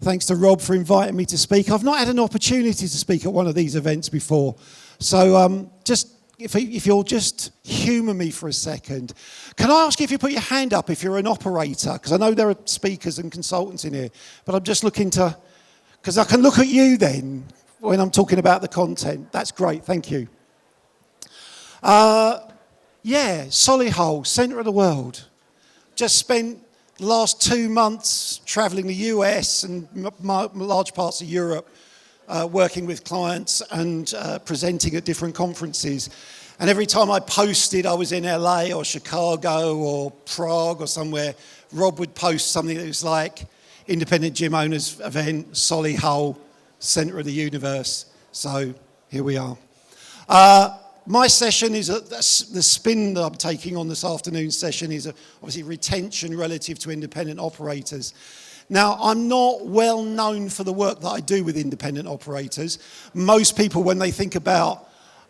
Thanks to Rob for inviting me to speak. I've not had an opportunity to speak at one of these events before. So if you'll just humour me for a second. Can I ask you if you put your hand up if you're an operator? Because I know there are speakers and consultants in here. But I'm just looking to, because I can look at you then when I'm talking about the content. That's great, thank you. Solihull, centre of the world. Just spent the last 2 months travelling the US and large parts of Europe, working with clients and presenting at different conferences. And every time I posted I was in LA or Chicago or Prague or somewhere, Rob would post something that was like, Independent Gym Owners Event, Solihull, centre of the universe. So here we are. My session is, the spin that I'm taking on this afternoon's session is obviously retention relative to independent operators. Now, I'm not well known for the work that I do with independent operators. Most people, when they think about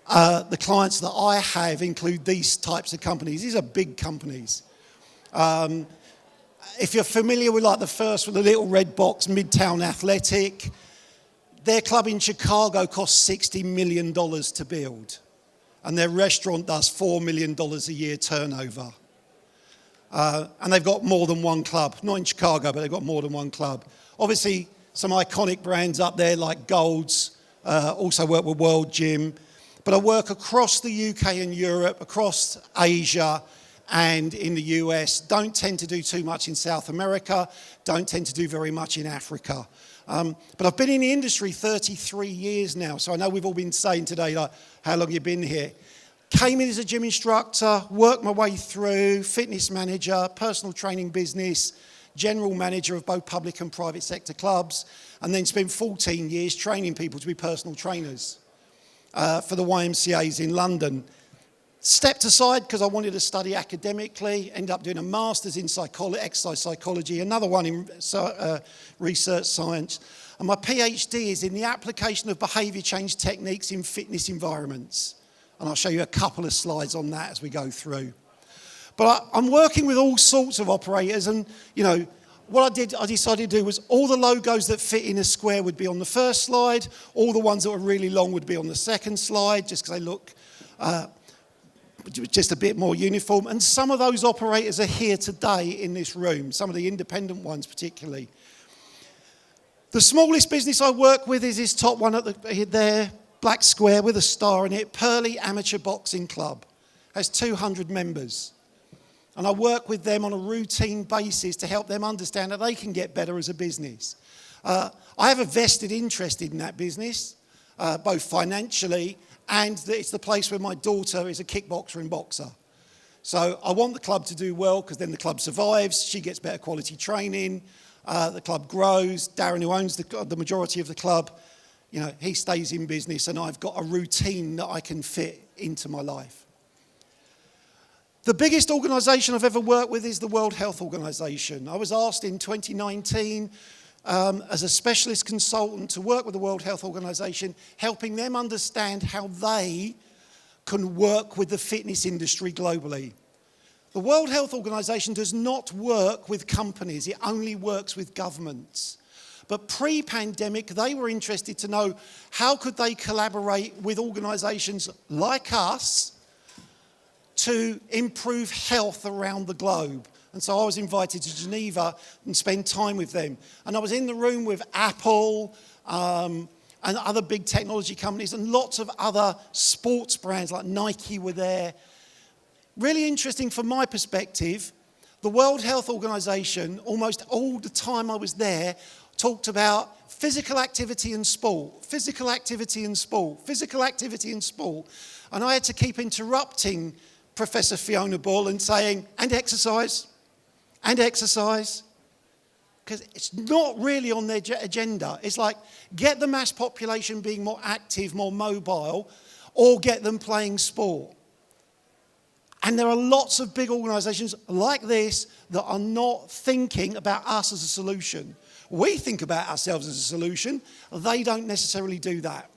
the clients that I have, include these types of companies. These are big companies. If you're familiar with like the first with the little red box, Midtown Athletic, their club in Chicago costs $60 million to build. And their restaurant does $4 million a year turnover. And they've got more than one club. Not in Chicago, but they've got more than one club. Obviously, some iconic brands up there like Gold's, also work with World Gym. But I work across the UK and Europe, across Asia and in the US. Don't tend to do too much in South America. Don't tend to do very much in Africa. But I've been in the industry 33 years now, so I know we've all been saying today, like, how long you've been here. Came in as a gym instructor, worked my way through, fitness manager, personal training business, general manager of both public and private sector clubs, and then spent 14 years training people to be personal trainers for the YMCAs in London. Stepped aside because I wanted to study academically, ended up doing a master's in exercise psychology, another one in research science, and my PhD is in the application of behaviour change techniques in fitness environments. And I'll show you a couple of slides on that as we go through. But I'm working with all sorts of operators, and you know, what I decided to do was all the logos that fit in a square would be on the first slide, all the ones that were really long would be on the second slide, just because they look just a bit more uniform. And some of those operators are here today in this room, some of the independent ones particularly. The smallest business I work with is this top one at there, black square with a star in it, Pearly Amateur Boxing Club. Has 200 members. And I work with them on a routine basis to help them understand that they can get better as a business. I have a vested interest in that business, both financially and it's the place where my daughter is a kickboxer and boxer. So I want the club to do well because then the club survives, she gets better quality training, the club grows. Darren, who owns the majority of the club, you know, he stays in business and I've got a routine that I can fit into my life. The biggest organisation I've ever worked with is the World Health Organization. I was asked in 2019 as a specialist consultant to work with the World Health Organization, helping them understand how they can work with the fitness industry globally. The World Health Organization does not work with companies, it only works with governments. But pre-pandemic, they were interested to know how could they collaborate with organizations like us to improve health around the globe. And so I was invited to Geneva and spend time with them. And I was in the room with Apple and other big technology companies and lots of other sports brands like Nike were there. Really interesting from my perspective. The World Health Organization, almost all the time I was there, talked about physical activity and sport, physical activity and sport, physical activity and sport. And I had to keep interrupting Professor Fiona Ball and saying, and exercise, because it's not really on their agenda. It's like, get the mass population being more active, more mobile, or get them playing sport. And there are lots of big organisations like this that are not thinking about us as a solution. We think about ourselves as a solution. They don't necessarily do that.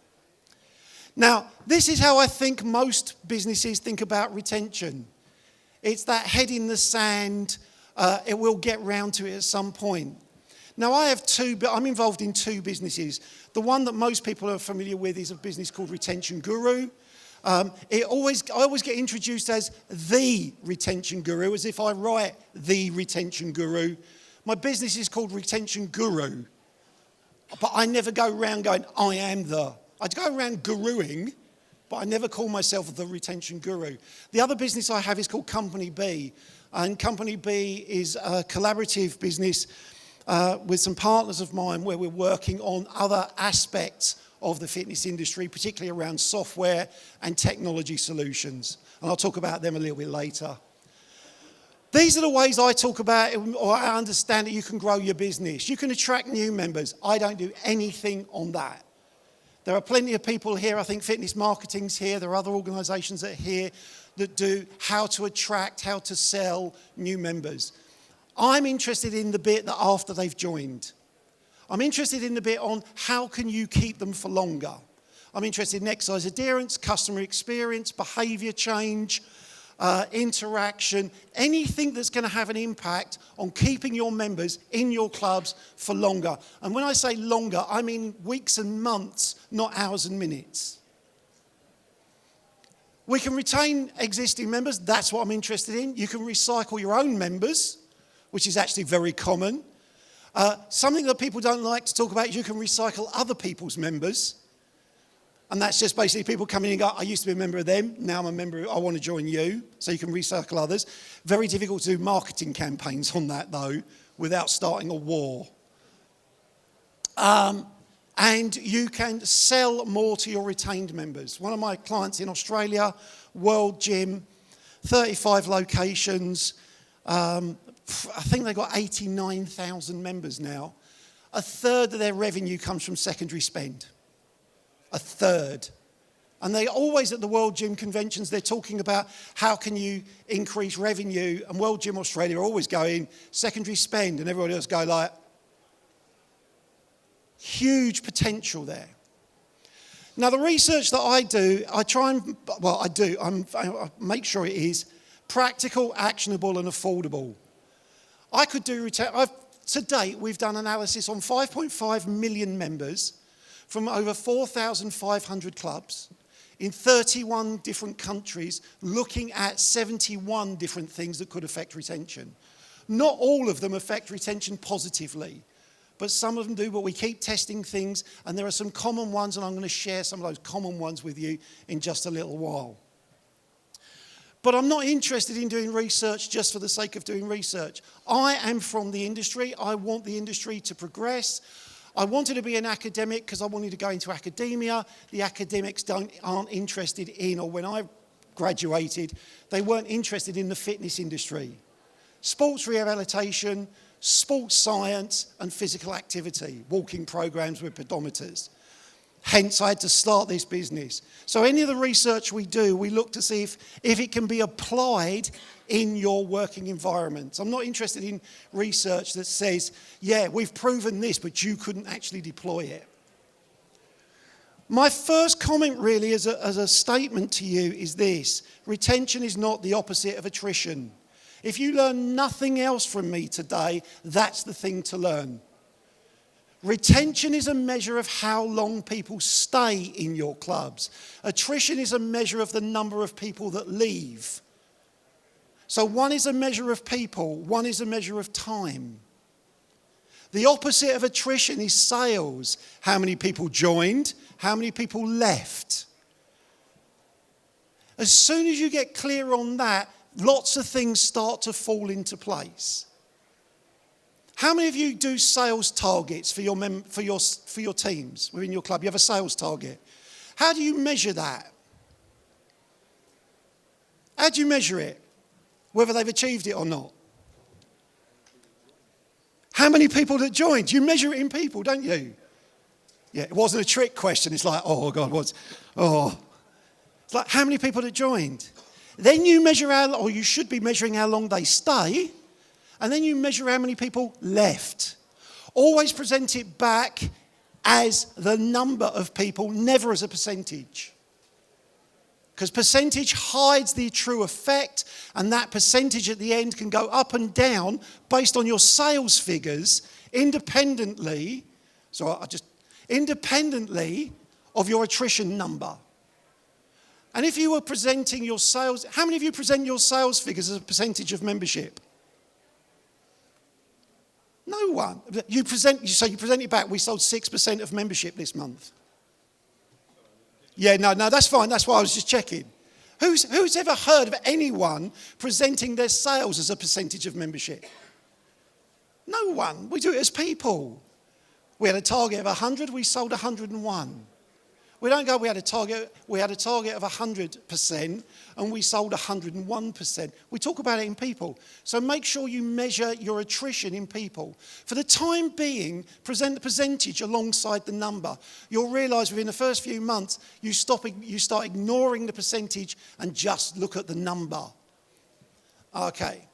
Now, this is how I think most businesses think about retention. It's that head in the sand, it will get round to it at some point. Now, I'm involved in two businesses. The one that most people are familiar with is a business called Retention Guru. I always get introduced as the Retention Guru, as if I write the Retention Guru. My business is called Retention Guru, but I never go around going, I am the. I go around guruing, but I never call myself the Retention Guru. The other business I have is called Company B, and Company B is a collaborative business with some partners of mine where we're working on other aspects of the fitness industry, particularly around software and technology solutions. And I'll talk about them a little bit later. These are the ways I talk about it, or I understand that you can grow your business. You can attract new members. I don't do anything on that. There are plenty of people here, I think Fitness Marketing's here, there are other organisations that are here that do how to attract, how to sell new members. I'm interested in the bit that after they've joined. I'm interested in the bit on how can you keep them for longer. I'm interested in exercise adherence, customer experience, behaviour change, interaction, anything that's going to have an impact on keeping your members in your clubs for longer. And when I say longer, I mean weeks and months, not hours and minutes. We can retain existing members. That's what I'm interested in. You can recycle your own members, which is actually very common. Something that people don't like to talk about is you can recycle other people's members. And that's just basically people coming in and go, I used to be a member of them, now I'm a member, I want to join you. So you can recycle others. Very difficult to do marketing campaigns on that, though, without starting a war. And you can sell more to your retained members. One of my clients in Australia, World Gym, 35 locations. I think they've got 89,000 members now. A third of their revenue comes from secondary spend. A third. And they always at the World Gym conventions, they're talking about how can you increase revenue. And World Gym Australia are always going, secondary spend. And everybody else go like, huge potential there. Now, the research that I do, I make sure it is practical, actionable, and affordable. I could do, to date, we've done analysis on 5.5 million members from over 4,500 clubs in 31 different countries, looking at 71 different things that could affect retention. Not all of them affect retention positively, but some of them do, but we keep testing things, and there are some common ones, and I'm going to share some of those common ones with you in just a little while. But I'm not interested in doing research just for the sake of doing research. I am from the industry. I want the industry to progress. I wanted to be an academic because I wanted to go into academia. The academics aren't interested in, or when I graduated, they weren't interested in the fitness industry. Sports rehabilitation, sports science, and physical activity, walking programs with pedometers. Hence, I had to start this business. So any of the research we do, we look to see if it can be applied in your working environment. I'm not interested in research that says, yeah, we've proven this, but you couldn't actually deploy it. My first comment really as a statement to you is this: retention is not the opposite of attrition. If you learn nothing else from me today, that's the thing to learn. Retention is a measure of how long people stay in your clubs. Attrition is a measure of the number of people that leave. So one is a measure of people, one is a measure of time. The opposite of attrition is sales. How many people joined? How many people left? As soon as you get clear on that, lots of things start to fall into place. How many of you do sales targets for your teams within your club? You have a sales target. How do you measure that? How do you measure it? Whether they've achieved it or not. How many people that joined? You measure it in people, don't you? Yeah, it wasn't a trick question. It's like, oh God, It's like, how many people that joined? Then you measure or you should be measuring how long they stay. And then you measure how many people left. Always present it back as the number of people, never as a percentage. Because percentage hides the true effect, and that percentage at the end can go up and down based on your sales figures independently of your attrition number. And if you were presenting your sales, how many of you present your sales figures as a percentage of membership? No one. You present it back. We sold 6% of membership this month. Yeah, no, that's fine. That's why I was just checking. Who's ever heard of anyone presenting their sales as a percentage of membership? No one. We do it as people. We had a target of 100. We sold 101. We don't go, we had a target of 100% and we sold 101%. We talk about it in people. So make sure you measure your attrition in people. For the time being, present the percentage alongside the number. You'll realise within the first few months, you start ignoring the percentage and just look at the number. Okay.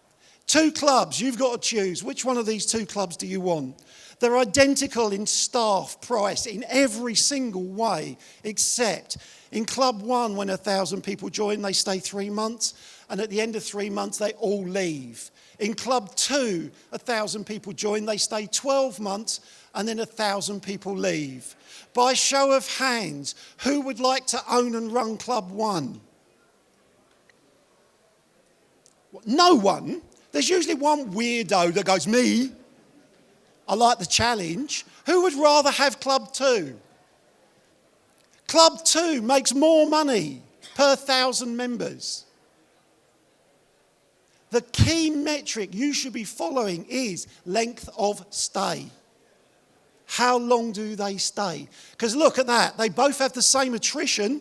2 clubs, you've got to choose. Which one of these 2 clubs do you want? They're identical in staff, price, in every single way, except in Club 1, when 1,000 people join, they stay 3 months, and at the end of 3 months, they all leave. In Club 2, 1,000 people join, they stay 12 months, and then 1,000 people leave. By show of hands, who would like to own and run Club 1? No one. There's usually one weirdo that goes, me. I like the challenge. Who would rather have Club 2? Club 2 makes more money per 1,000 members. The key metric you should be following is length of stay. How long do they stay? Because look at that. They both have the same attrition.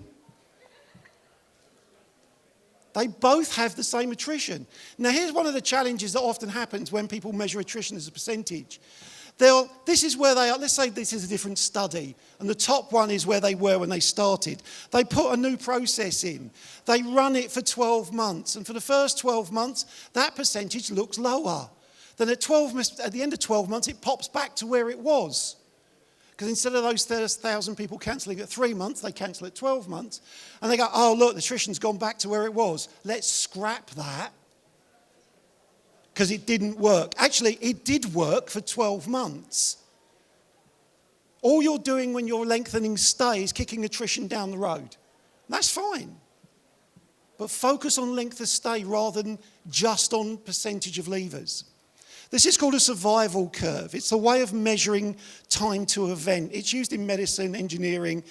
They both have the same attrition. Now, here's one of the challenges that often happens when people measure attrition as a percentage. This is where they are. Let's say this is a different study, and the top one is where they were when they started. They put a new process in. They run it for 12 months, and for the first 12 months, that percentage looks lower. Then at the end of 12 months, it pops back to where it was. Because instead of those 1,000 people cancelling at 3 months, they cancel at 12 months. And they go, oh, look, the attrition's gone back to where it was. Let's scrap that. Because it didn't work. Actually, it did work for 12 months. All you're doing when you're lengthening stay is kicking attrition down the road. That's fine. But focus on length of stay rather than just on percentage of leavers. This is called a survival curve. It's a way of measuring time to event. It's used in medicine, engineering,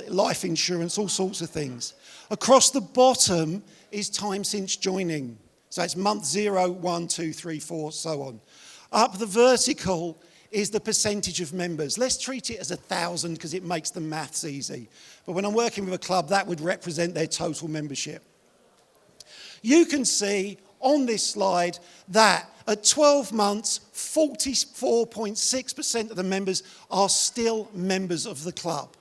life insurance, all sorts of things. Across the bottom is time since joining. So it's month 0, 1, 2, 3, 4, so on. Up the vertical is the percentage of members. Let's treat it as 1,000 because it makes the maths easy. But when I'm working with a club, that would represent their total membership. You can see on this slide that at 12 months, 44.6% of the members are still members of the club.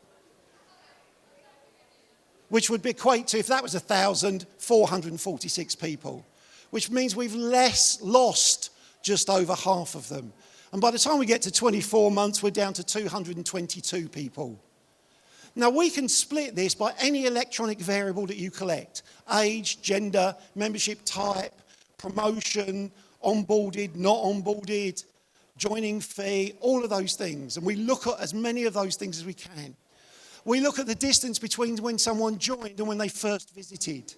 Which would equate to, if that was 1,000, 446 people. Which means we've lost just over half of them. And by the time we get to 24 months, we're down to 222 people. Now, we can split this by any electronic variable that you collect. Age, gender, membership type, promotion, onboarded, not onboarded, joining fee, all of those things. And we look at as many of those things as we can. We look at the distance between when someone joined and when they first visited.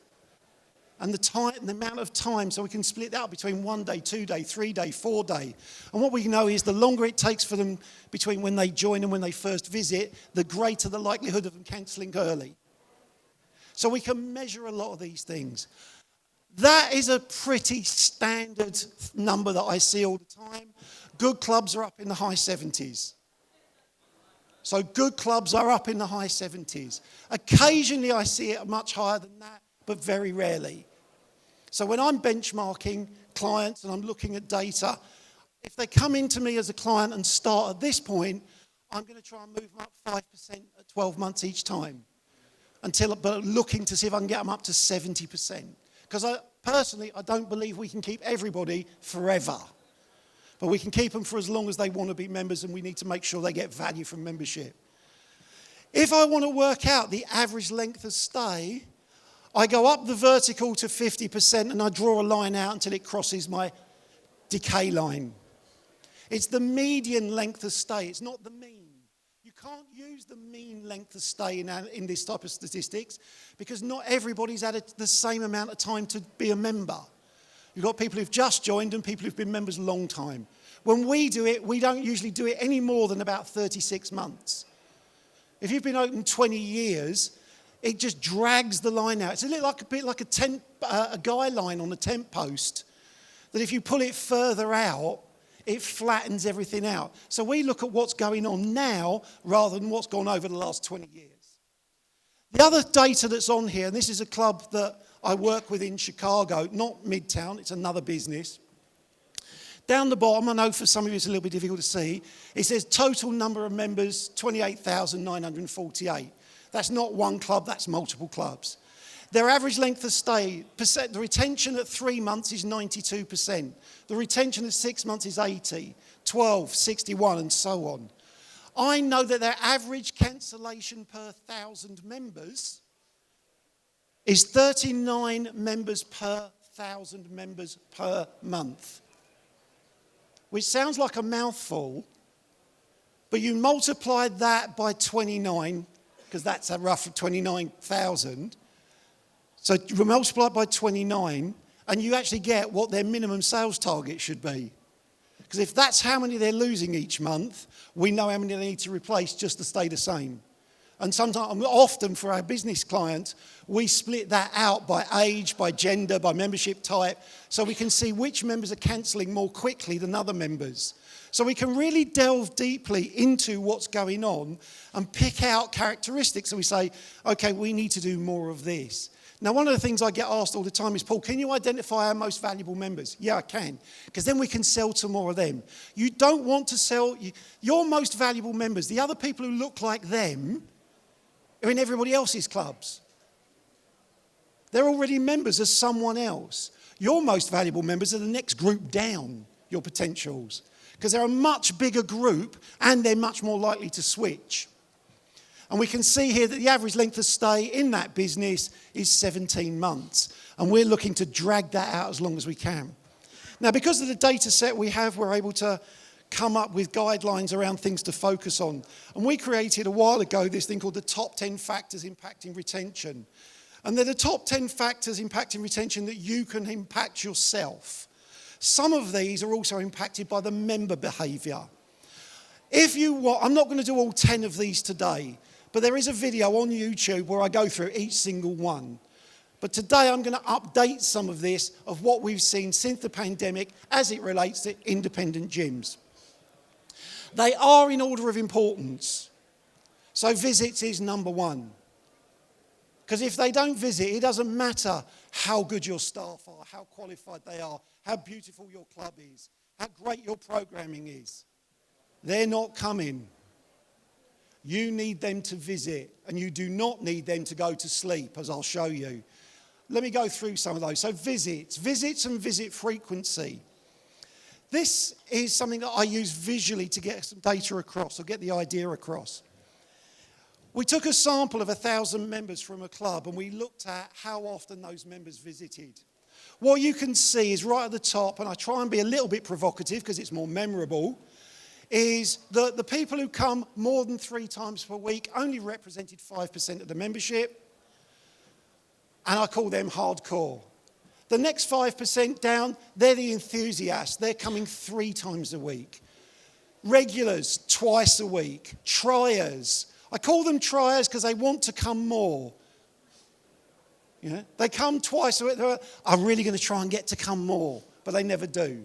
And the amount of time, so we can split that up between 1 day, 2 day, 3 day, 4 day. And what we know is the longer it takes for them between when they join and when they first visit, the greater the likelihood of them cancelling early. So we can measure a lot of these things. That is a pretty standard number that I see all the time. Good clubs are up in the high 70s. So good clubs are up in the high 70s. Occasionally I see it much higher than that, but very rarely. So when I'm benchmarking clients and I'm looking at data, if they come into me as a client and start at this point, I'm going to try and move them up 5% at 12 months each time, but looking to see if I can get them up to 70%. Because I don't believe we can keep everybody forever. But we can keep them for as long as they want to be members, and we need to make sure they get value from membership. If I want to work out the average length of stay, I go up the vertical to 50% and I draw a line out until it crosses my decay line. It's the median length of stay, it's not the mean. You can't use the mean length of stay in this type of statistics because not everybody's had the same amount of time to be a member. You've got people who've just joined and people who've been members a long time. When we do it, we don't usually do it any more than about 36 months. If you've been open 20 years, it just drags the line out. It's a bit like a guy line on a tent post, that if you pull it further out, it flattens everything out. So we look at what's going on now rather than what's gone over the last 20 years. The other data that's on here, and this is a club that I work with in Chicago, not Midtown, it's another business. Down the bottom, I know for some of you it's a little bit difficult to see, it says total number of members, 28,948. That's not one club, that's multiple clubs. Their average length of stay, the retention at 3 months is 92%. The retention at 6 months is 80, 12, 61, and so on. I know that their average cancellation per 1,000 members is 39 members per 1,000 members per month. Which sounds like a mouthful, but you multiply that by 29, because that's a rough 29,000. So you multiply it by 29, and you actually get what their minimum sales target should be. Because if that's how many they're losing each month, we know how many they need to replace just to stay the same. And sometimes, often for our business clients, we split that out by age, by gender, by membership type, so we can see which members are cancelling more quickly than other members. So we can really delve deeply into what's going on and pick out characteristics. So we say, okay, we need to do more of this. Now, one of the things I get asked all the time is, Paul, can you identify our most valuable members? Yeah, I can, because then we can sell to more of them. You don't want to sell your most valuable members, the other people who look like them, are in everybody else's clubs. They're already members of someone else. Your most valuable members are the next group down, your potentials, because they're a much bigger group and they're much more likely to switch. And we can see here that the average length of stay in that business is 17 months. And we're looking to drag that out as long as we can. Now, because of the data set we have, we're able to come up with guidelines around things to focus on. And we created a while ago this thing called the top 10 factors impacting retention. And they're the top 10 factors impacting retention that you can impact yourself. Some of these are also impacted by the member behaviour. I'm not going to do all 10 of these today, but there is a video on YouTube where I go through each single one. But today I'm going to update some of this, of what we've seen since the pandemic as it relates to independent gyms. They are in order of importance. So visits is number one. Because if they don't visit, it doesn't matter how good your staff are, how qualified they are, how beautiful your club is, how great your programming is. They're not coming. You need them to visit, and you do not need them to go to sleep, as I'll show you. Let me go through some of those. So visits and visit frequency. This is something that I use visually to get some data across, or get the idea across. We took a sample of 1,000 members from a club, and we looked at how often those members visited. What you can see is right at the top, and I try and be a little bit provocative because it's more memorable, is that the people who come more than 3 times per week only represented 5% of the membership, and I call them hardcore. The next 5% down, they're the enthusiasts. They're coming 3 times a week. Regulars, twice a week. Triers. I call them triers because they want to come more. You know, they come twice a week. I'm really going to try and get to come more, but they never do.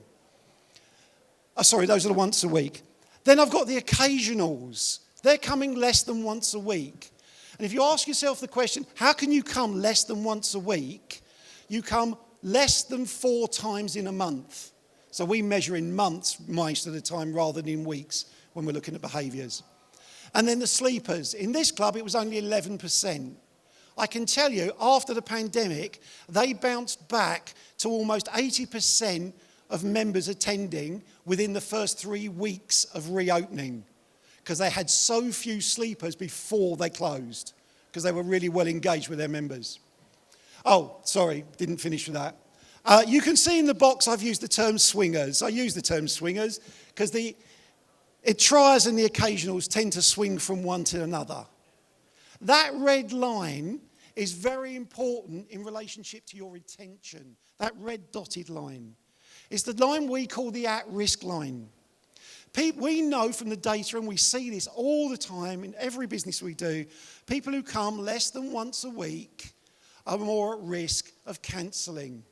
Those are the once a week. Then I've got the occasionals. They're coming less than once a week. And if you ask yourself the question, how can you come less than once a week? You come less than 4 times in a month. So we measure in months most of the time rather than in weeks when we're looking at behaviours. And then the sleepers. In this club, it was only 11%. I can tell you, after the pandemic, they bounced back to almost 80% of members attending within the first 3 weeks of reopening, because they had so few sleepers before they closed, because they were really well engaged with their members. Oh, sorry, didn't finish with that. You can see in the box I've used the term swingers. I use the term swingers because the triers and the occasionals tend to swing from one to another. That red line is very important in relationship to your retention, that red dotted line. It's the line we call the at-risk line. We know from the data, and we see this all the time in every business we do, people who come less than once a week are more at risk of cancelling.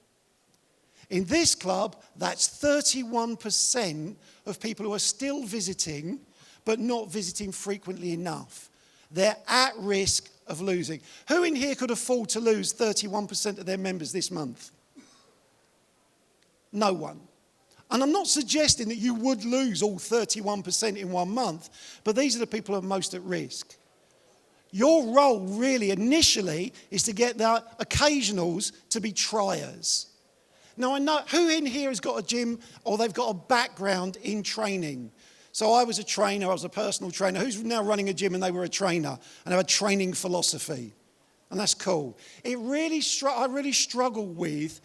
In this club, that's 31% of people who are still visiting, but not visiting frequently enough. They're at risk of losing. Who in here could afford to lose 31% of their members this month? No one. And I'm not suggesting that you would lose all 31% in 1 month, but these are the people who are most at risk. Your role really initially is to get the occasionals to be triers. Now I know, who in here has got a gym or they've got a background in training? So I was a trainer, I was a personal trainer. Who's now running a gym and they were a trainer and have a training philosophy? And that's cool. I really struggle with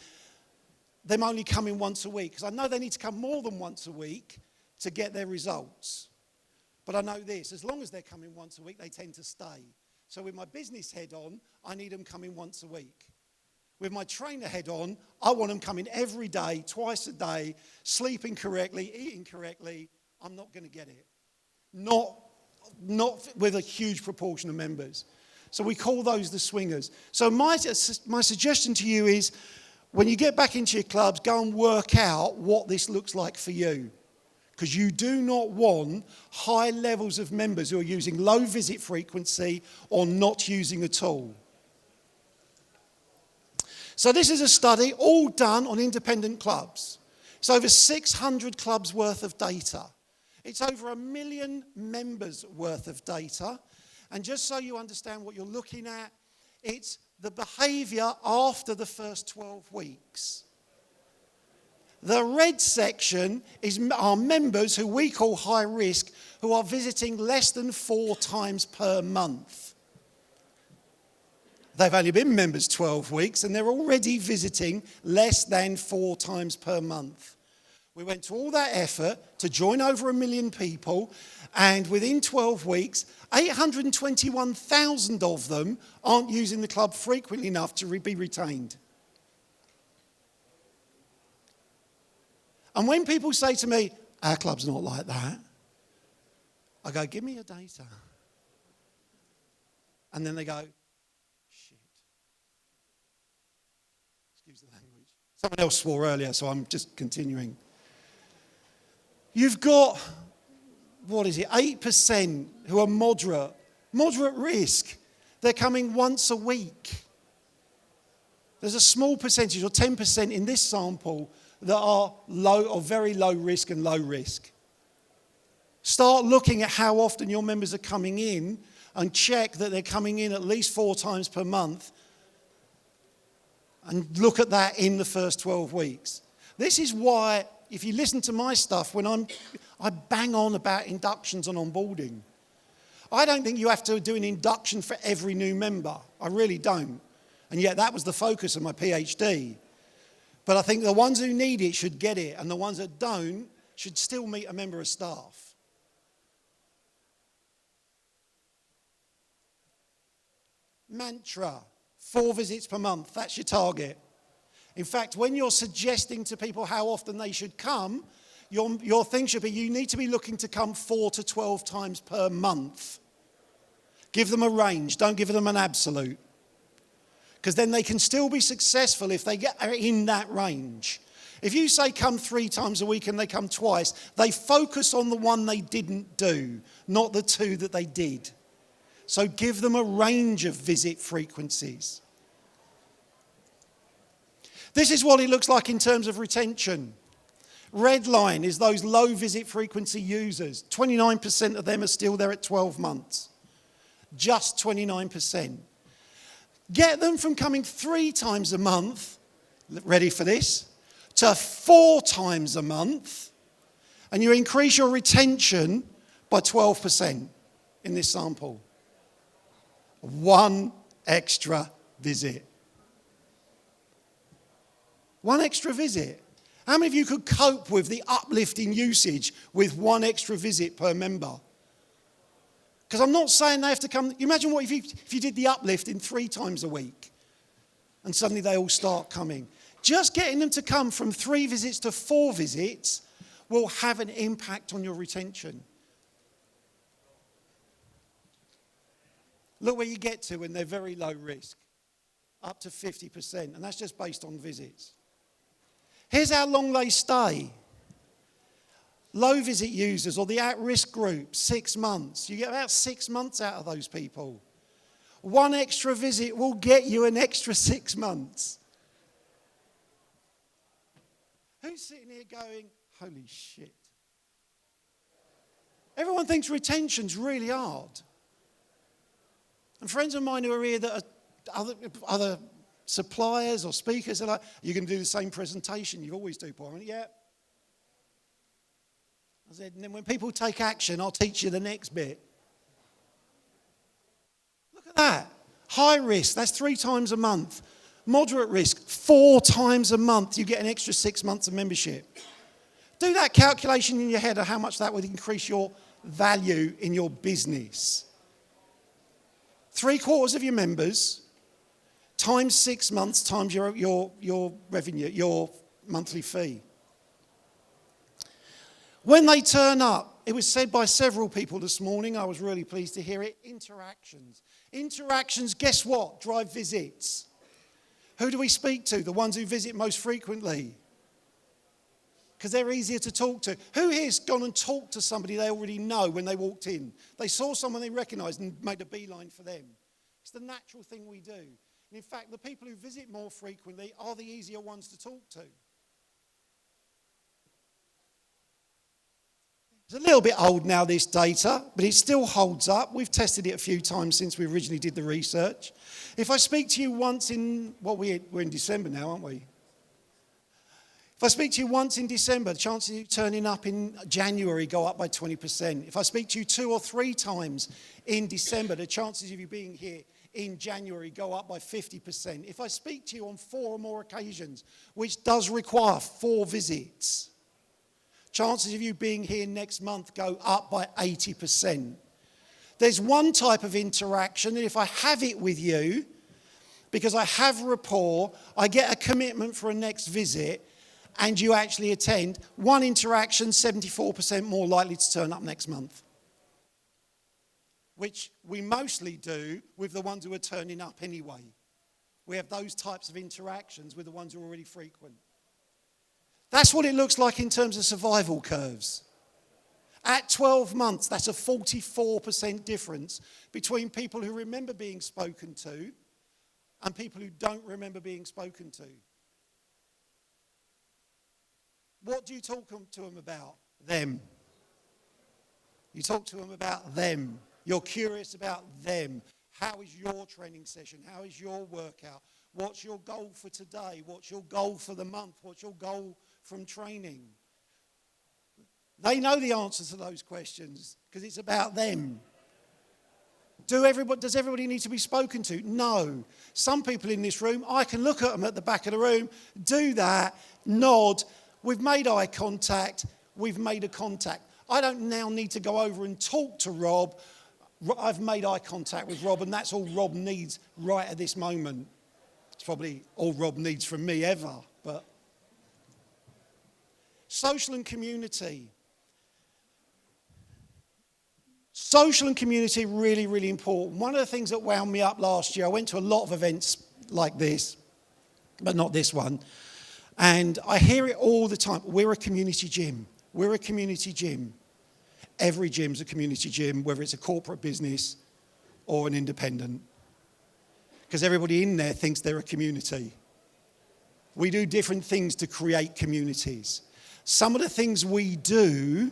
them only coming once a week because I know they need to come more than once a week to get their results. But I know this, as long as they're coming once a week, they tend to stay. So with my business head on, I need them coming once a week. With my trainer head on, I want them coming every day, twice a day, sleeping correctly, eating correctly. I'm not going to get it. Not with a huge proportion of members. So we call those the swingers. So my suggestion to you is, when you get back into your clubs, go and work out what this looks like for you. Because you do not want high levels of members who are using low visit frequency or not using at all. So this is a study all done on independent clubs. It's over 600 clubs worth of data. It's over 1 million members worth of data. And just so you understand what you're looking at, it's the behaviour after the first 12 weeks. The red section are members who we call high risk, who are visiting less than 4 times per month. They've only been members 12 weeks and they're already visiting less than 4 times per month. We went to all that effort to join over 1 million people, and within 12 weeks, 821,000 of them aren't using the club frequently enough to be retained. And when people say to me, our club's not like that, I go, give me your data. And then they go, shit. Excuse the language. Someone else swore earlier, so I'm just continuing. You've got, 8% who are moderate risk. They're coming once a week. There's a small percentage, or 10% in this sample, that are low or very low risk and low risk. Start looking at how often your members are coming in and check that they're coming in at least 4 times per month, and look at that in the first 12 weeks. This is why, if you listen to my stuff, when I bang on about inductions and onboarding. I don't think you have to do an induction for every new member. I really don't. And yet that was the focus of my PhD. But I think the ones who need it should get it, and the ones that don't should still meet a member of staff. Mantra, 4 visits per month, that's your target. In fact, when you're suggesting to people how often they should come, your thing should be, you need to be looking to come 4 to 12 times per month. Give them a range, don't give them an absolute. Because then they can still be successful if they are in that range. If you say come 3 times a week and they come twice, they focus on the one they didn't do, not the 2 that they did. So give them a range of visit frequencies. This is what it looks like in terms of retention. Red line is those low visit frequency users. 29% of them are still there at 12 months. Just 29%. Get them from coming 3 times a month, ready for this, to 4 times a month, and you increase your retention by 12% in this sample. 1 extra visit. One extra visit. How many of you could cope with the uplift in usage with one extra visit per member? Because I'm not saying they have to come. You imagine what if you did the uplift in 3 times a week and suddenly they all start coming. Just getting them to come from 3 visits to 4 visits will have an impact on your retention. Look where you get to when they're very low risk, up to 50%, and that's just based on visits. Here's how long they stay. Low visit users or the at-risk group, 6 months. You get about 6 months out of those people. One extra visit will get you an extra 6 months. Who's sitting here going, holy shit? Everyone thinks retention's really hard. And friends of mine who are here that are other suppliers or speakers are like, you're going to do the same presentation you always do, Paul. I went, yeah. I said, and then when people take action, I'll teach you the next bit. Look at that. High risk, that's 3 times a month. Moderate risk, 4 times a month. You get an extra 6 months of membership. Do that calculation in your head of how much that would increase your value in your business. 3/4 of your members times 6 months times your revenue, your monthly fee. When they turn up, it was said by several people this morning, I was really pleased to hear it, interactions. Interactions, guess what? Drive visits. Who do we speak to? The ones who visit most frequently. Because they're easier to talk to. Who here's gone and talked to somebody they already know when they walked in? They saw someone they recognised and made a beeline for them. It's the natural thing we do. And in fact, the people who visit more frequently are the easier ones to talk to. It's a little bit old now, this data, but it still holds up. We've tested it a few times since we originally did the research. If I speak to you once in, we're in December now, aren't we? If I speak to you once in December, the chances of you turning up in January go up by 20%. If I speak to you 2 or 3 times in December, the chances of you being here in January go up by 50%. If I speak to you on 4 or more occasions, which does require 4 visits, chances of you being here next month go up by 80%. There's one type of interaction that if I have it with you, because I have rapport, I get a commitment for a next visit, and you actually attend, one interaction, 74% more likely to turn up next month. Which we mostly do with the ones who are turning up anyway. We have those types of interactions with the ones who are already frequent. That's what it looks like in terms of survival curves. At 12 months, that's a 44% difference between people who remember being spoken to and people who don't remember being spoken to. What do you talk to them about? Them. You talk to them about them. You're curious about them. How is your training session? How is your workout? What's your goal for today? What's your goal for the month? What's your goal from training? They know the answers to those questions because it's about them. Does everybody need to be spoken to? No. Some people in this room, I can look at them at the back of the room, do that, nod, we've made eye contact, we've made a contact. I don't now need to go over and talk to Rob. I've made eye contact with Rob, and that's all Rob needs right at this moment. It's probably all Rob needs from me ever, but social and community. Social and community, really, really important. One of the things that wound me up last year, I went to a lot of events like this, but not this one. And I hear it all the time. We're a community gym. We're a community gym. Every gym's a community gym, whether it's a corporate business or an independent. Because everybody in there thinks they're a community. We do different things to create communities. Some of the things we do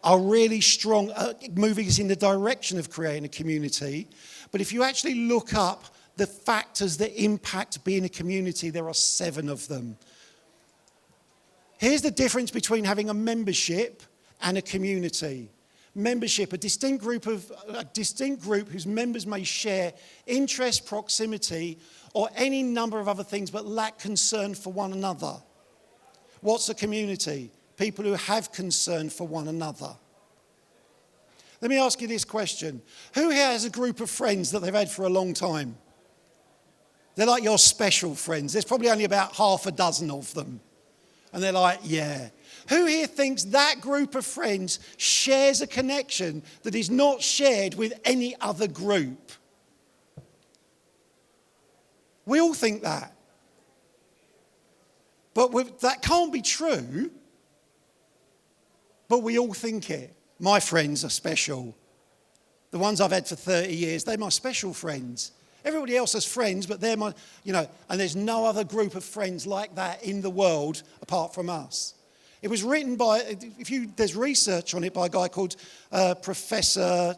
are really strong, moving us in the direction of creating a community. But if you actually look up the factors that impact being a community, there are 7 of them. Here's the difference between having a membership and a community. membership, a distinct group whose members may share interest, proximity, or any number of other things but lack concern for one another. What's a community? People who have concern for one another. Let me ask you this question. Who here has a group of friends that they've had for a long time? They're like your special friends. There's probably only about half a dozen of them. And they're like, yeah. Who here thinks that group of friends shares a connection that is not shared with any other group? We all think that. But that can't be true. But we all think it. My friends are special. The ones I've had for 30 years, they're my special friends. Everybody else has friends, but they're my, and there's no other group of friends like that in the world apart from us. It was written by, there's research on it by a guy called Professor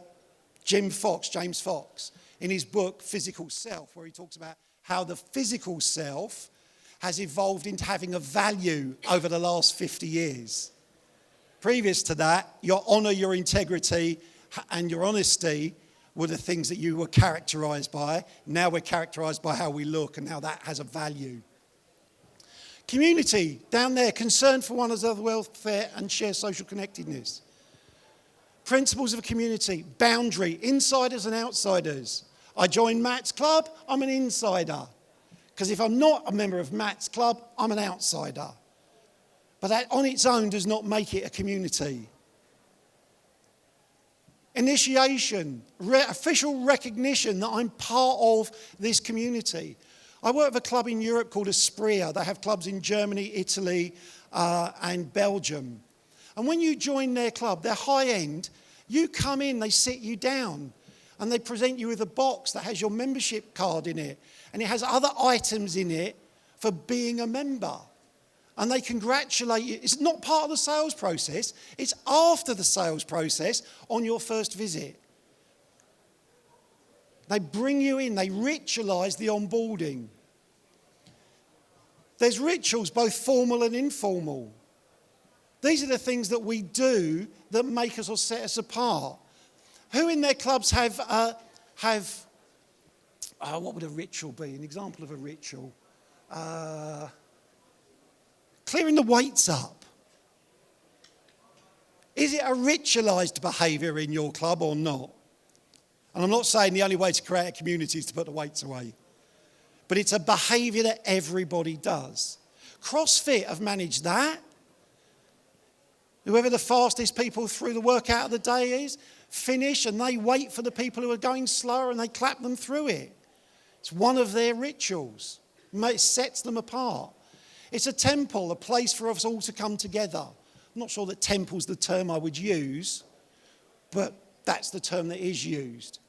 James Fox, in his book Physical Self, where he talks about how the physical self has evolved into having a value over the last 50 years. Previous to that, your honour, your integrity, and your honesty were the things that you were characterised by. Now we're characterised by how we look and how that has a value. Community, down there, concern for one another's welfare and share social connectedness. Principles of a community, boundary, insiders and outsiders. I joined Matt's club, I'm an insider. Because if I'm not a member of Matt's club, I'm an outsider. But that on its own does not make it a community. Initiation, official recognition that I'm part of this community. I work with a club in Europe called Espria. They have clubs in Germany, Italy, and Belgium. And when you join their club, they're high end. You come in, they sit you down, and they present you with a box that has your membership card in it. And it has other items in it for being a member. And they congratulate you. It's not part of the sales process. It's after the sales process on your first visit. They bring you in. They ritualise the onboarding. There's rituals, both formal and informal. These are the things that we do that make us or set us apart. Who in their clubs have what would a ritual be? An example of a ritual. Clearing the weights up. Is it a ritualised behaviour in your club or not? And I'm not saying the only way to create a community is to put the weights away. But it's a behaviour that everybody does. CrossFit have managed that. Whoever the fastest people through the workout of the day is, finish and they wait for the people who are going slower and they clap them through it. It's one of their rituals. It sets them apart. It's a temple, a place for us all to come together. I'm not sure that temple's the term I would use, but that's the term that is used.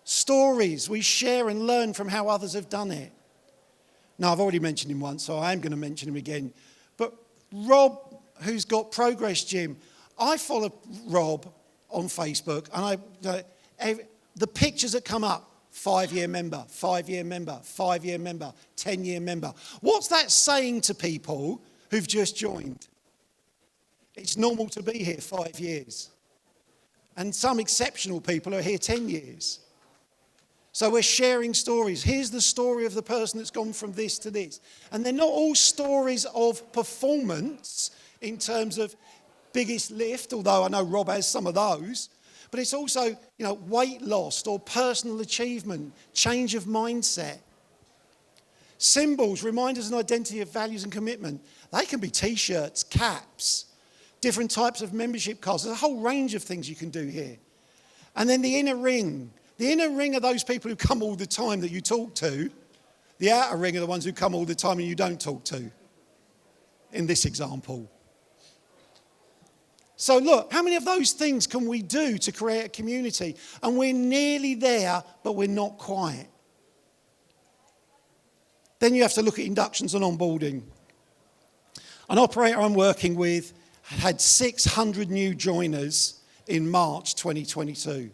Stories, we share and learn from how others have done it. Now, I've already mentioned him once, so I am going to mention him again. But Rob, who's got Progress Gym, I follow Rob on Facebook, and the pictures that come up, 5-year member, 5-year member, 5-year member, 10-year member. What's that saying to people who've just joined? It's normal to be here 5 years. And some exceptional people are here 10 years. So we're sharing stories. Here's the story of the person that's gone from this to this. And they're not all stories of performance in terms of biggest lift, although I know Rob has some of those. But it's also, weight loss or personal achievement, change of mindset. Symbols, reminders and identity of values and commitment. They can be T-shirts, caps, different types of membership cards. There's a whole range of things you can do here. And then the inner ring. The inner ring are those people who come all the time that you talk to. The outer ring are the ones who come all the time and you don't talk to, in this example. So look, how many of those things can we do to create a community? And we're nearly there, but we're not quite. Then you have to look at inductions and onboarding. An operator I'm working with had 600 new joiners in March 2022,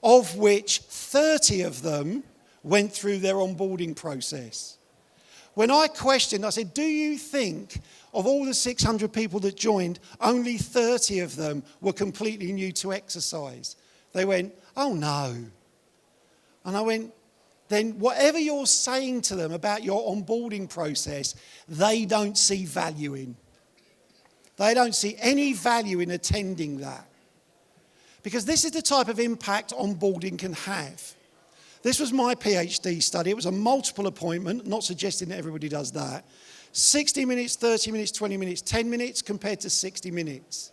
of which 30 of them went through their onboarding process. When I questioned, I said, do you think of all the 600 people that joined, only 30 of them were completely new to exercise. They went, oh no. And I went, then whatever you're saying to them about your onboarding process, they don't see value in. They don't see any value in attending that. Because this is the type of impact onboarding can have. This was my PhD study. It was a multiple appointment, not suggesting that everybody does that. 60 minutes, 30 minutes, 20 minutes, 10 minutes compared to 60 minutes.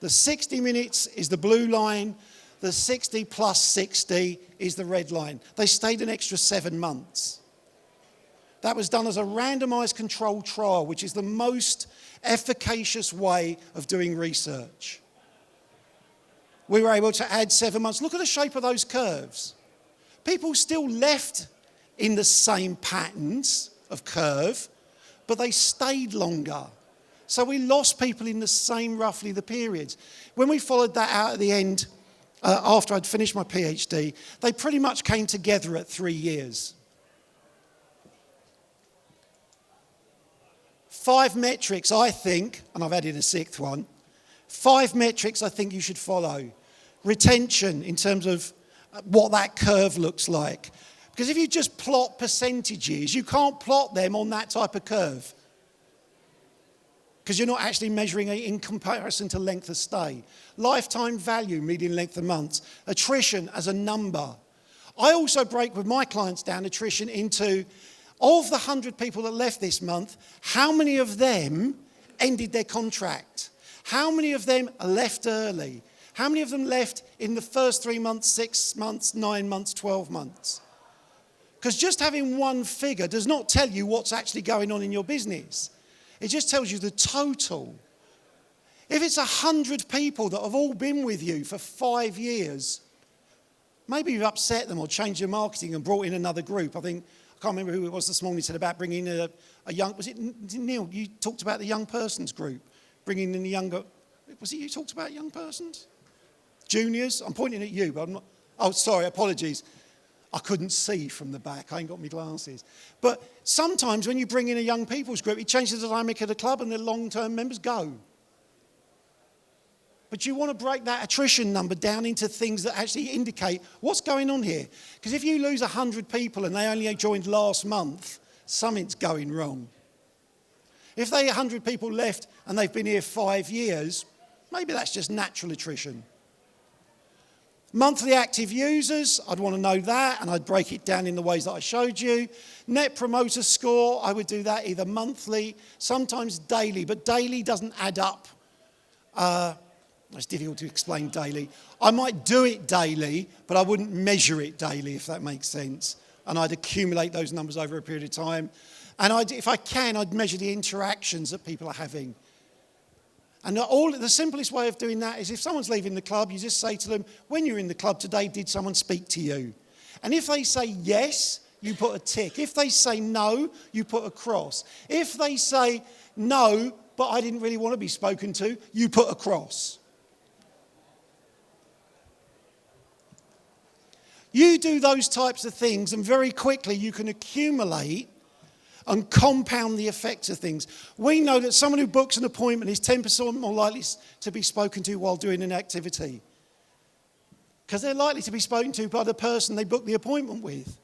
The 60 minutes is the blue line. The 60 plus 60 is the red line. They stayed an extra 7 months. That was done as a randomized controlled trial, which is the most efficacious way of doing research. We were able to add 7 months. Look at the shape of those curves. People still left in the same patterns of curve, but they stayed longer. So we lost people in the same, roughly, the periods. When we followed that out at the end, after I'd finished my PhD, they pretty much came together at 3 years. 5 metrics, I think, and I've added a 6th one, 5 metrics I think you should follow. Retention, in terms of what that curve looks like. Because if you just plot percentages, you can't plot them on that type of curve. Because you're not actually measuring it in comparison to length of stay. Lifetime value, median length of months. Attrition as a number. I also break with my clients down attrition into, of the 100 people that left this month, how many of them ended their contract? How many of them left early? How many of them left in the first 3 months, 6 months, 9 months, 12 months? Because just having one figure does not tell you what's actually going on in your business. It just tells you the total. If it's 100 people that have all been with you for 5 years, maybe you've upset them or changed your marketing and brought in another group. I can't remember who it was this morning said about bringing in a young, was it Neil? You talked about the young persons group, bringing in the younger, was it you talked about young persons? Juniors? I'm pointing at you, but I'm not, oh, sorry, apologies. I couldn't see from the back. I ain't got my glasses. But sometimes when you bring in a young people's group, it changes the dynamic of the club and the long-term members go. But you want to break that attrition number down into things that actually indicate what's going on here. Because if you lose 100 people and they only joined last month, something's going wrong. If 100 people left and they've been here 5 years, maybe that's just natural attrition. Monthly active users, I'd want to know that, and I'd break it down in the ways that I showed you. Net promoter score, I would do that either monthly, sometimes daily, but daily doesn't add up. It's difficult to explain daily. I might do it daily, but I wouldn't measure it daily, if that makes sense. And I'd accumulate those numbers over a period of time. And if I can, I'd measure the interactions that people are having. And the simplest way of doing that is if someone's leaving the club, you just say to them, when you're in the club today, did someone speak to you? And if they say yes, you put a tick. If they say no, you put a cross. If they say no, but I didn't really want to be spoken to, you put a cross. You do those types of things and very quickly you can accumulate and compound the effects of things. We know that someone who books an appointment is 10% more likely to be spoken to while doing an activity. Because they're likely to be spoken to by the person they booked the appointment with.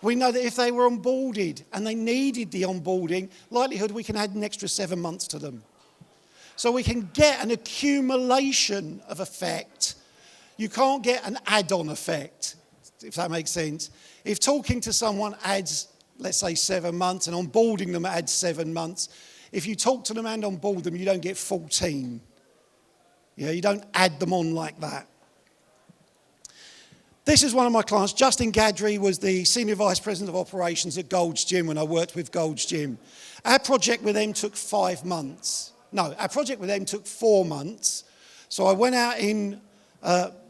We know that if they were onboarded and they needed the onboarding, likelihood we can add an extra 7 months to them. So we can get an accumulation of effect. You can't get an add-on effect, if that makes sense. If talking to someone adds, let's say 7 months, and onboarding them adds 7 months. If you talk to them and onboard them, you don't get 14. You don't add them on like that. This is one of my clients. Justin Gadry was the Senior Vice President of Operations at Gold's Gym when I worked with Gold's Gym. Our project with them took 5 months. No, our project with them took 4 months. So I went out in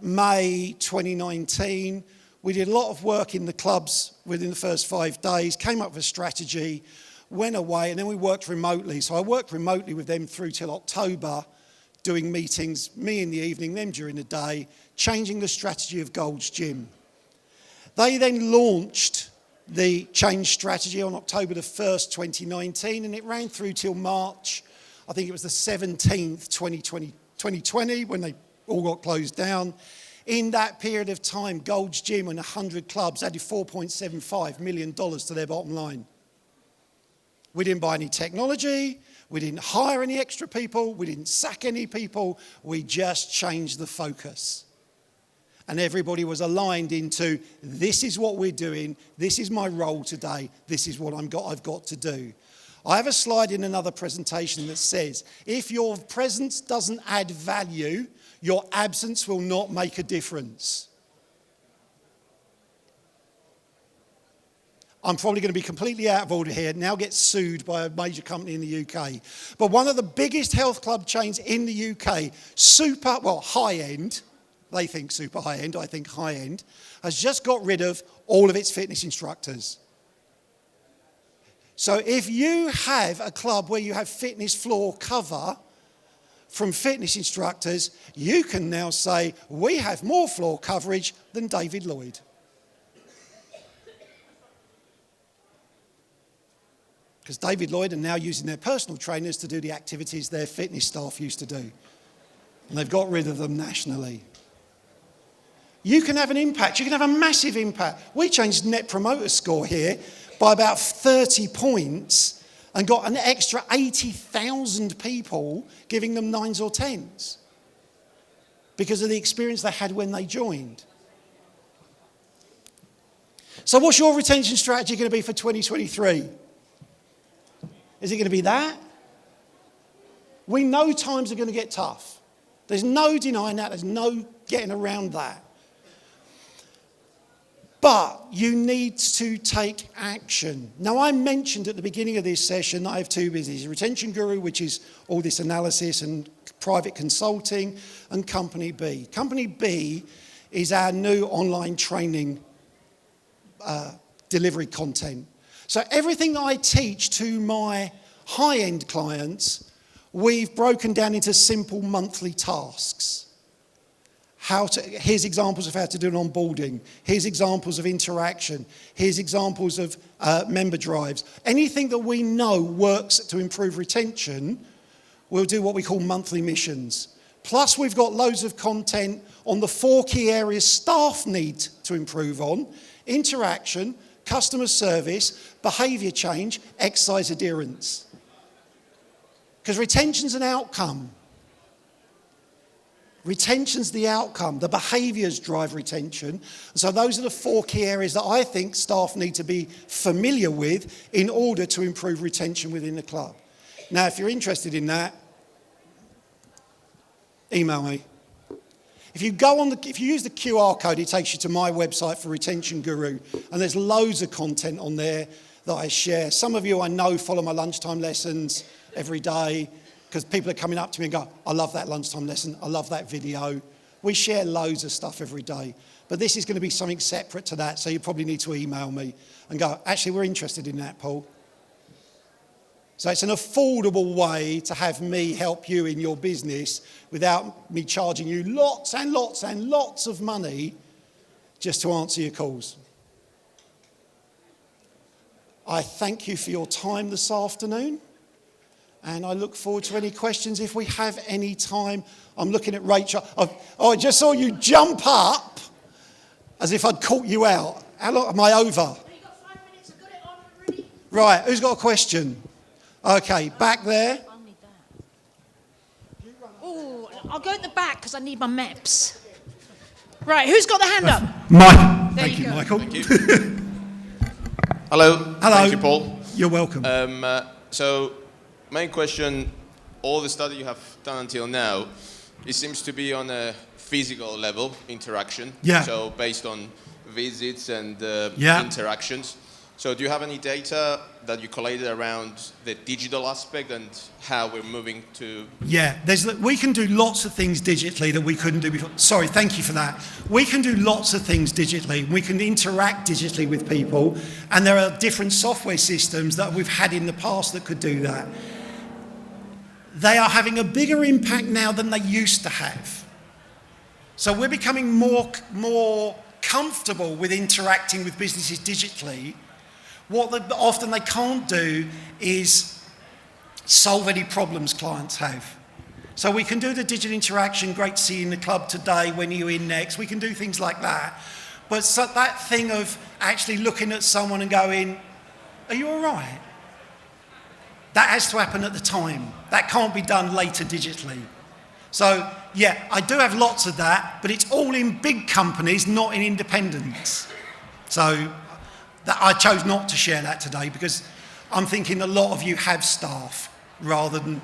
May 2019. We did a lot of work in the clubs within the first 5 days, came up with a strategy, went away, and then we worked remotely. So I worked remotely with them through till October, doing meetings, me in the evening, them during the day, changing the strategy of Gold's Gym. They then launched the change strategy on October the 1st, 2019, and it ran through till March, I think it was the 17th, 2020, when they all got closed down. In that period of time, Gold's Gym and 100 clubs added $4.75 million to their bottom line. We didn't buy any technology, we didn't hire any extra people, we didn't sack any people, we just changed the focus. And everybody was aligned into, this is what we're doing, this is my role today, this is what I've got to do. I have a slide in another presentation that says, if your presence doesn't add value, your absence will not make a difference. I'm probably going to be completely out of order here, now get sued by a major company in the UK. But one of the biggest health club chains in the UK, high-end, they think super high-end, I think high-end, has just got rid of all of its fitness instructors. So if you have a club where you have fitness floor cover from fitness instructors, you can now say, we have more floor coverage than David Lloyd. Because David Lloyd are now using their personal trainers to do the activities their fitness staff used to do. And they've got rid of them nationally. You can have an impact. You can have a massive impact. We changed Net Promoter Score here by about 30 points and got an extra 80,000 people giving them 9s or 10s because of the experience they had when they joined. So what's your retention strategy going to be for 2023? Is it going to be that? We know times are going to get tough. There's no denying that. There's no getting around that. But you need to take action. Now, I mentioned at the beginning of this session that I have two businesses, Retention Guru, which is all this analysis and private consulting, and Company B. Company B is our new online training delivery content. So everything that I teach to my high-end clients, we've broken down into simple monthly tasks. Here's examples of how to do an onboarding. Here's examples of interaction. Here's examples of member drives. Anything that we know works to improve retention, we'll do what we call monthly missions. Plus, we've got loads of content on the 4 key areas staff need to improve on: interaction, customer service, behaviour change, exercise adherence. Because retention's an outcome. Retention's the outcome. The behaviours drive retention. So those are the 4 key areas that I think staff need to be familiar with in order to improve retention within the club. Now, if you're interested in that, email me. If you use the QR code, it takes you to my website for Retention Guru, and there's loads of content on there that I share. Some of you I know follow my lunchtime lessons every day, because people are coming up to me and go, I love that lunchtime lesson, I love that video. We share loads of stuff every day. But this is going to be something separate to that, so you probably need to email me and go, actually, we're interested in that, Paul. So it's an affordable way to have me help you in your business without me charging you lots and lots and lots of money just to answer your calls. I thank you for your time this afternoon. And I look forward to any questions if we have any time. I'm looking at Rachel. I just saw you jump up as if I'd caught you out. How long am I over? You've got 5 minutes. I've got it on already. Right, who's got a question? Okay, back there. I'll need that. Oh, I'll go at the back because I need my maps. Right, who's got the hand up? Mike. There Thank you, you go. Michael. Thank you. Hello. Hello. Thank you, Paul. You're welcome. So, main question, all the study you have done until now, it seems to be on a physical level, interaction. Yeah. So based on visits and interactions. So do you have any data that you collated around the digital aspect and how we're moving to... Yeah, we can do lots of things digitally that we couldn't do before. Sorry, thank you for that. We can do lots of things digitally. We can interact digitally with people, and there are different software systems that we've had in the past that could do that. They are having a bigger impact now than they used to have. So we're becoming more comfortable with interacting with businesses digitally, often they can't do is solve any problems clients have. So we can do the digital interaction, great to see you in the club today, when are you in next? We can do things like that. But so that thing of actually looking at someone and going, are you all right? That has to happen at the time. That can't be done later digitally. So, yeah, I do have lots of that, but it's all in big companies, not in independents. So I chose not to share that today because I'm thinking a lot of you have staff rather than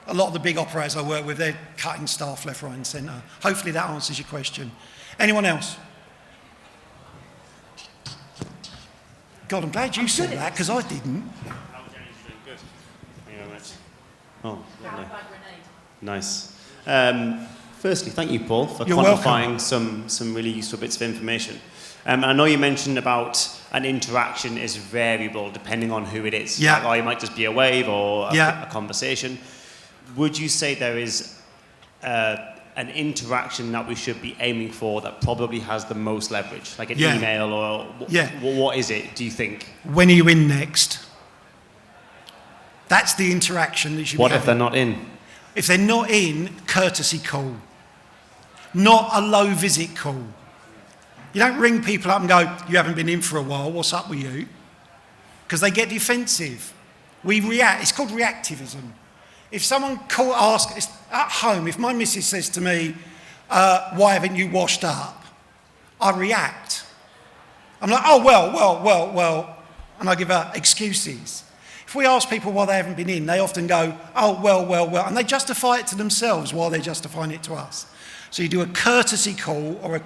a lot of the big operators I work with, they're cutting staff left, right and centre. Hopefully that answers your question. Anyone else? God, I'm glad you saw that because I didn't. Good. Thank you very much. Oh, lovely. Nice. Firstly, thank you, Paul, for quantifying some really useful bits of information. I know you mentioned about an interaction is variable depending on who it is. Yeah. Like, or it might just be a wave or a conversation. Would you say there is an interaction that we should be aiming for that probably has the most leverage, like an email or what is it, do you think? When are you in next? That's the interaction that you should be having. What if they're not in? If they're not in, courtesy call. Not a low visit call. You don't ring people up and go, you haven't been in for a while, what's up with you? Because they get defensive. We react, it's called reactivism. If someone asks, at home, if my missus says to me, why haven't you washed up? I react. I'm like, oh, well, and I give her excuses. If we ask people why they haven't been in, they often go, oh, well, and they justify it to themselves while they're justifying it to us. So you do a courtesy call or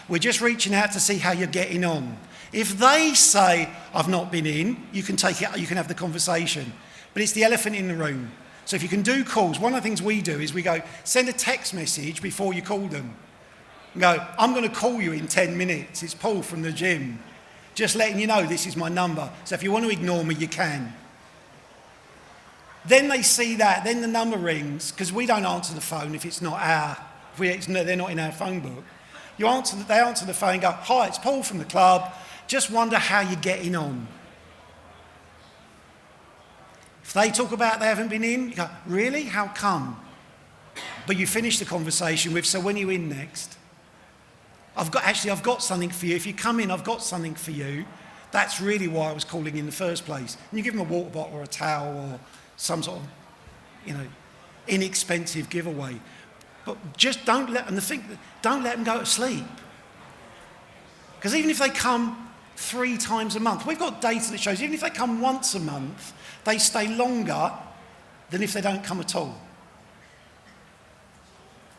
we're just reaching out to see how you're getting on. If they say, I've not been in, you can take it, you can have the conversation. But it's the elephant in the room. So if you can do calls, one of the things we do is we go, send a text message before you call them. And go, I'm going to call you in 10 minutes. It's Paul from the gym. Just letting you know this is my number. So if you want to ignore me, you can. Then they see that, then the number rings, because we don't answer the phone if it's not they're not in our phone book. They answer the phone and go, hi, it's Paul from the club. Just wonder how you're getting on. If they talk about they haven't been in, you go, really? How come? But you finish the conversation with, so when are you in next? I've got something for you. If you come in, I've got something for you. That's really why I was calling in the first place. And you give them a water bottle or a towel or some sort of, inexpensive giveaway. But just don't let them go to sleep. Because even if they come 3 times a month, we've got data that shows even if they come once a month, they stay longer than if they don't come at all.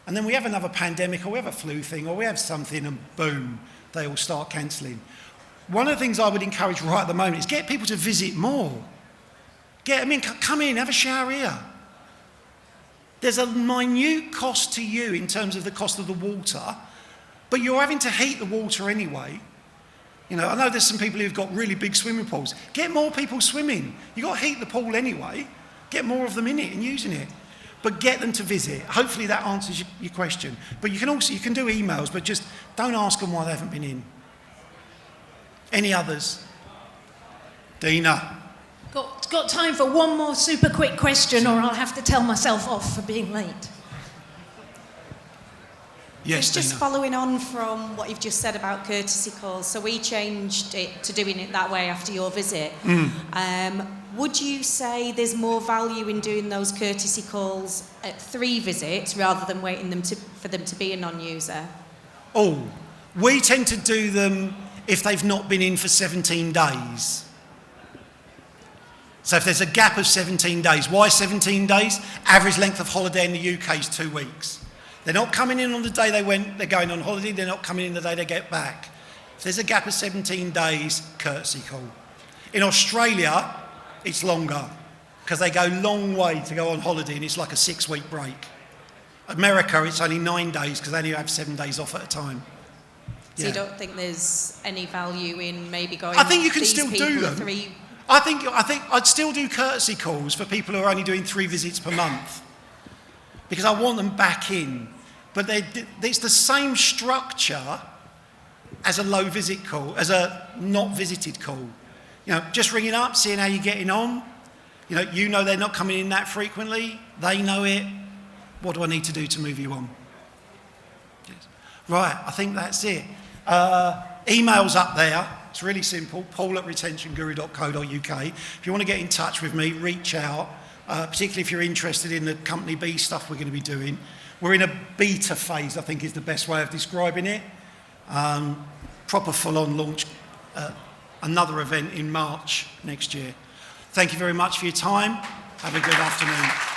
And then we have another pandemic or we have a flu thing or we have something and boom, they all start cancelling. One of the things I would encourage right at the moment is get people to visit more. Come in, have a shower here. There's a minute cost to you in terms of the cost of the water, but you're having to heat the water anyway. I know there's some people who've got really big swimming pools. Get more people swimming. You've got to heat the pool anyway. Get more of them in it and using it. But get them to visit. Hopefully that answers your question. But you can do emails, but just don't ask them why they haven't been in. Any others? Dina? Got time for one more super quick question, or I'll have to tell myself off for being late. Yes, it's just Dina. following on from what you've just said about courtesy calls. So we changed it to doing it that way after your visit. Would you say there's more value in doing those courtesy calls at 3 visits rather than waiting for them to be a non-user? Oh, we tend to do them if they've not been in for 17 days. So if there's a gap of 17 days, why 17 days? Average length of holiday in the UK is 2 weeks. They're not coming in on the day they're going on holiday, they're not coming in the day they get back. If there's a gap of 17 days, courtesy call. In Australia, it's longer, because they go long way to go on holiday and it's like a 6-week break. America, it's only 9 days because they only have 7 days off at a time. So you don't think there's any value in maybe going? I think you can still do them. I think I'd still do courtesy calls for people who are only doing 3 visits per month, because I want them back in. But it's the same structure as a low visit call, as a not visited call. just ringing up, seeing how you're getting on. You know they're not coming in that frequently. They know it. What do I need to do to move you on? Yes. Right, I think that's it. Email's up there. It's really simple, paul@retentionguru.co.uk. If you want to get in touch with me, reach out, particularly if you're interested in the Company B stuff we're going to be doing. We're in a beta phase, I think is the best way of describing it. Proper full-on launch, another event in March next year. Thank you very much for your time. Have a good afternoon.